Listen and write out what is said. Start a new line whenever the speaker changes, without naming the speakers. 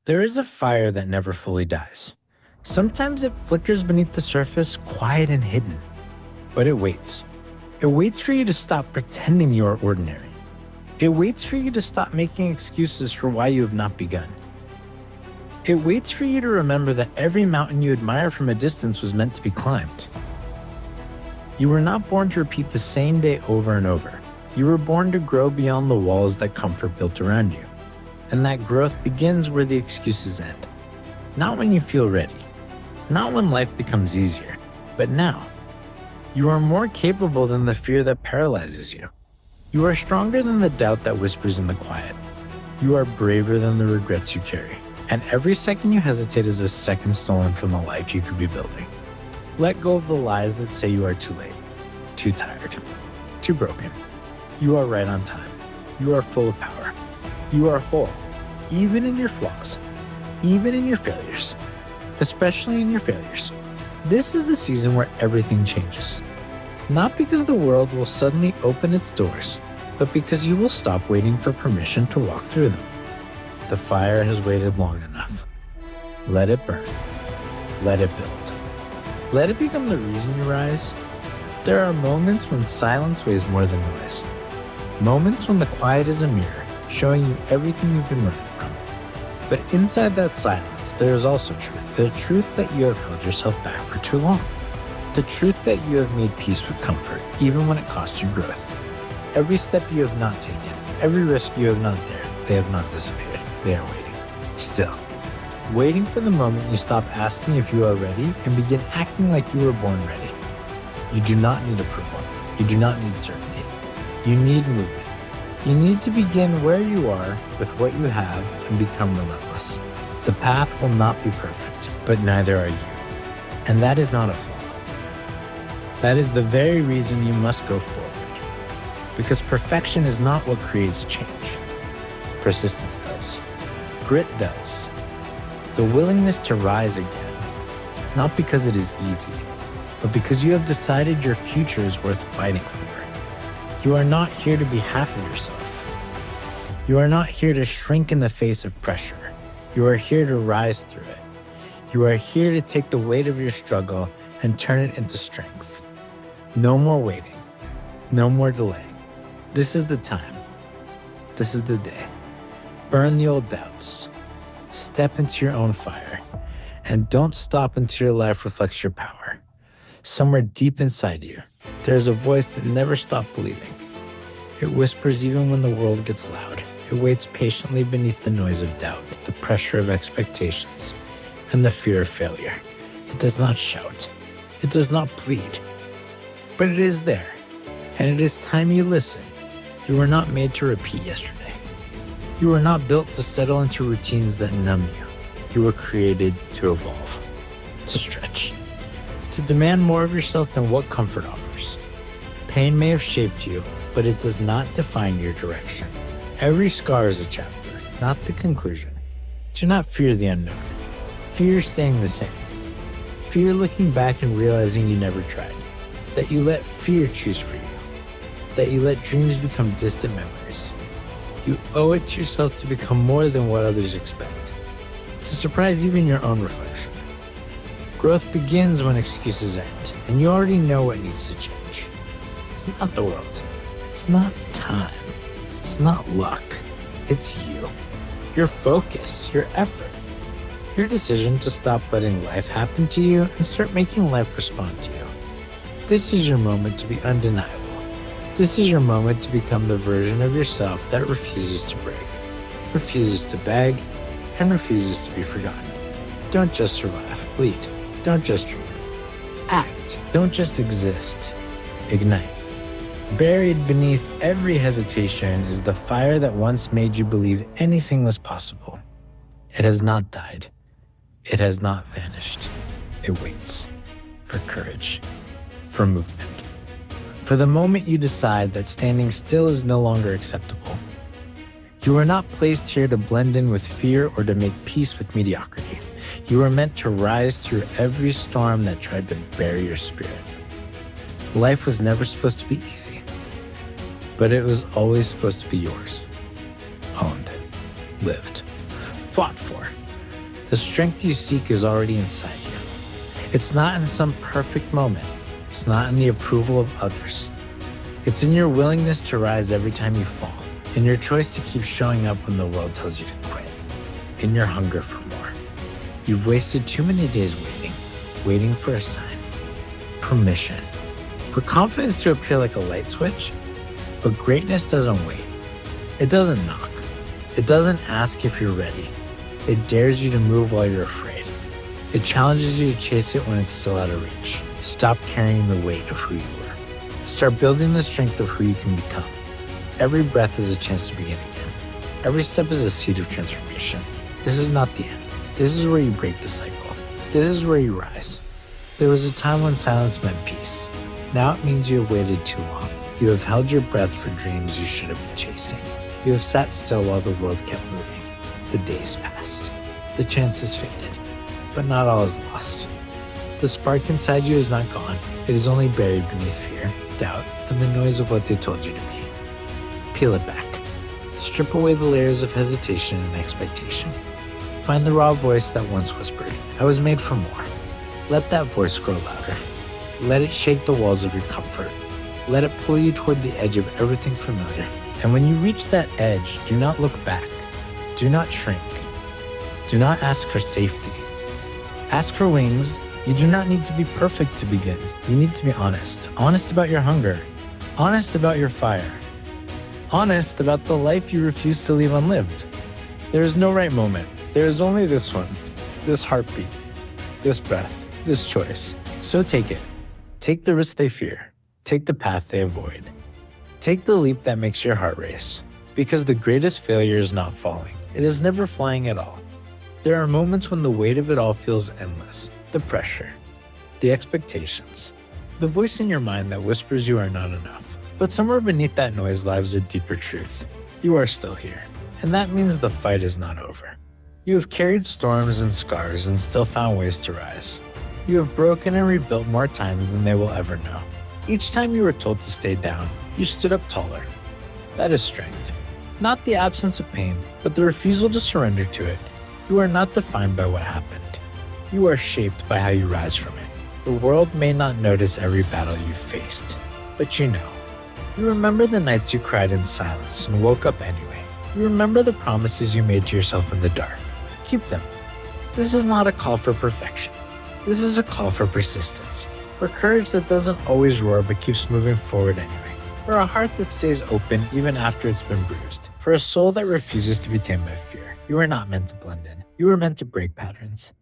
There is a fire that never fully dies. Sometimes it flickers beneath the surface, quiet and hidden. But it waits. It waits for you to stop pretending you are ordinary. It waits for you to stop making excuses for why you have not begun. It waits for you to remember that every mountain you admire from a distance was meant to be climbed. You were not born to repeat the same day over and over. You were born to grow beyond the walls that comfort built around you. And that growth begins where the excuses end. Not when you feel ready. Not when life becomes easier. But now. You are more capable than the fear that paralyzes you. You are stronger than the doubt that whispers in the quiet. You are braver than the regrets you carry. And every second you hesitate is a second stolen from the life you could be building. Let go of the lies that say you are too late, too tired, too broken. You are right on time. You are full of power. You are whole, even in your flaws, even in your failures, especially in your failures. This is the season where everything changes. Not because the world will suddenly open its doors, but because you will stop waiting for permission to walk through them. The fire has waited long enough. Let it burn. Let it build. Let it become the reason you rise. There are moments when silence weighs more than noise. Moments when the quiet is a mirror, showing you everything you've been running from. But inside that silence, there is also truth. The truth that you have held yourself back for too long. The truth that you have made peace with comfort, even when it cost you growth. Every step you have not taken, every risk you have not dared, they have not disappeared. They are waiting. Still. Waiting for the moment you stop asking if you are ready and begin acting like you were born ready. You do not need approval. You do not need certainty. You need movement. You need to begin where you are with what you have and become relentless. The path will not be perfect, but neither are you. And that is not a flaw. That is the very reason you must go forward. Because perfection is not what creates change. Persistence does. Grit does. The willingness to rise again, not because it is easy, but because you have decided your future is worth fighting for. You are not here to be half of yourself. You are not here to shrink in the face of pressure. You are here to rise through it. You are here to take the weight of your struggle and turn it into strength. No more waiting. No more delaying. This is the time. This is the day. Burn the old doubts. Step into your own fire. And don't stop until your life reflects your power. Somewhere deep inside you, there is a voice that never stopped believing. It whispers even when the world gets loud. It waits patiently beneath the noise of doubt, the pressure of expectations, and the fear of failure. It does not shout. It does not plead. But it is there. And it is time you listen. You were not made to repeat yesterday. You were not built to settle into routines that numb you. You were created to evolve, to stretch, to demand more of yourself than what comfort offers. Pain may have shaped you, but it does not define your direction. Every scar is a chapter, not the conclusion. Do not fear the unknown. Fear staying the same. Fear looking back and realizing you never tried. That you let fear choose for you. That you let dreams become distant memories. You owe it to yourself to become more than what others expect. To surprise even your own reflection. Growth begins when excuses end, and you already know what needs to change. It's not the world. It's not time. It's not luck. It's you. Your focus, your effort. Your decision to stop letting life happen to you and start making life respond to you. This is your moment to be undeniable. This is your moment to become the version of yourself that refuses to break, refuses to beg, and refuses to be forgotten. Don't just survive. Lead. Don't just dream. Act. Don't just exist. Ignite. Buried beneath every hesitation is the fire that once made you believe anything was possible. It has not died. It has not vanished. It waits for courage, for movement. For the moment you decide that standing still is no longer acceptable. You are not placed here to blend in with fear or to make peace with mediocrity. You are meant to rise through every storm that tried to bury your spirit. Life was never supposed to be easy, but it was always supposed to be yours. Owned, lived, fought for, The strength you seek is already inside you. It's not in some perfect moment. It's not in the approval of others. It's in your willingness to rise every time you fall, in your choice to keep showing up when the world tells you to quit, in your hunger for more. You've wasted too many days waiting for a sign, permission, for confidence to appear like a light switch. But greatness doesn't wait. It doesn't knock. It doesn't ask if you're ready. It dares you to move while you're afraid. It challenges you to chase it when it's still out of reach. Stop carrying the weight of who you were. Start building the strength of who you can become. Every breath is a chance to begin again. Every step is a seed of transformation. This is not the end. This is where you break the cycle. This is where you rise. There was a time when silence meant peace. Now it means you have waited too long. You have held your breath for dreams you should have been chasing. You have sat still while the world kept moving. The days passed. The chances faded. But not all is lost. The spark inside you is not gone. It is only buried beneath fear, doubt, and the noise of what they told you to be. Peel it back. Strip away the layers of hesitation and expectation. Find the raw voice that once whispered, "I was made for more." Let that voice grow louder. Let it shake the walls of your comfort. Let it pull you toward the edge of everything familiar. And when you reach that edge, do not look back. Do not shrink. Do not ask for safety. Ask for wings. You do not need to be perfect to begin. You need to be honest. Honest about your hunger. Honest about your fire. Honest about the life you refuse to leave unlived. There is no right moment. There is only this one. This heartbeat. This breath. This choice. So take it. Take the risk they fear. Take the path they avoid. Take the leap that makes your heart race. Because the greatest failure is not falling. It is never flying at all. There are moments when the weight of it all feels endless. The pressure. The expectations. The voice in your mind that whispers you are not enough. But somewhere beneath that noise lies a deeper truth. You are still here. And that means the fight is not over. You have carried storms and scars and still found ways to rise. You have broken and rebuilt more times than they will ever know. Each time you were told to stay down, you stood up taller. That is strength. Not the absence of pain, but the refusal to surrender to it. You are not defined by what happened. You are shaped by how you rise from it. The world may not notice every battle you faced, but you know. You remember the nights you cried in silence and woke up anyway. You remember the promises you made to yourself in the dark. Keep them. This is not a call for perfection. This is a call for persistence, for courage that doesn't always roar but keeps moving forward anyway, for a heart that stays open even after it's been bruised, for a soul that refuses to be tamed by fear. You are not meant to blend in. You are meant to break patterns.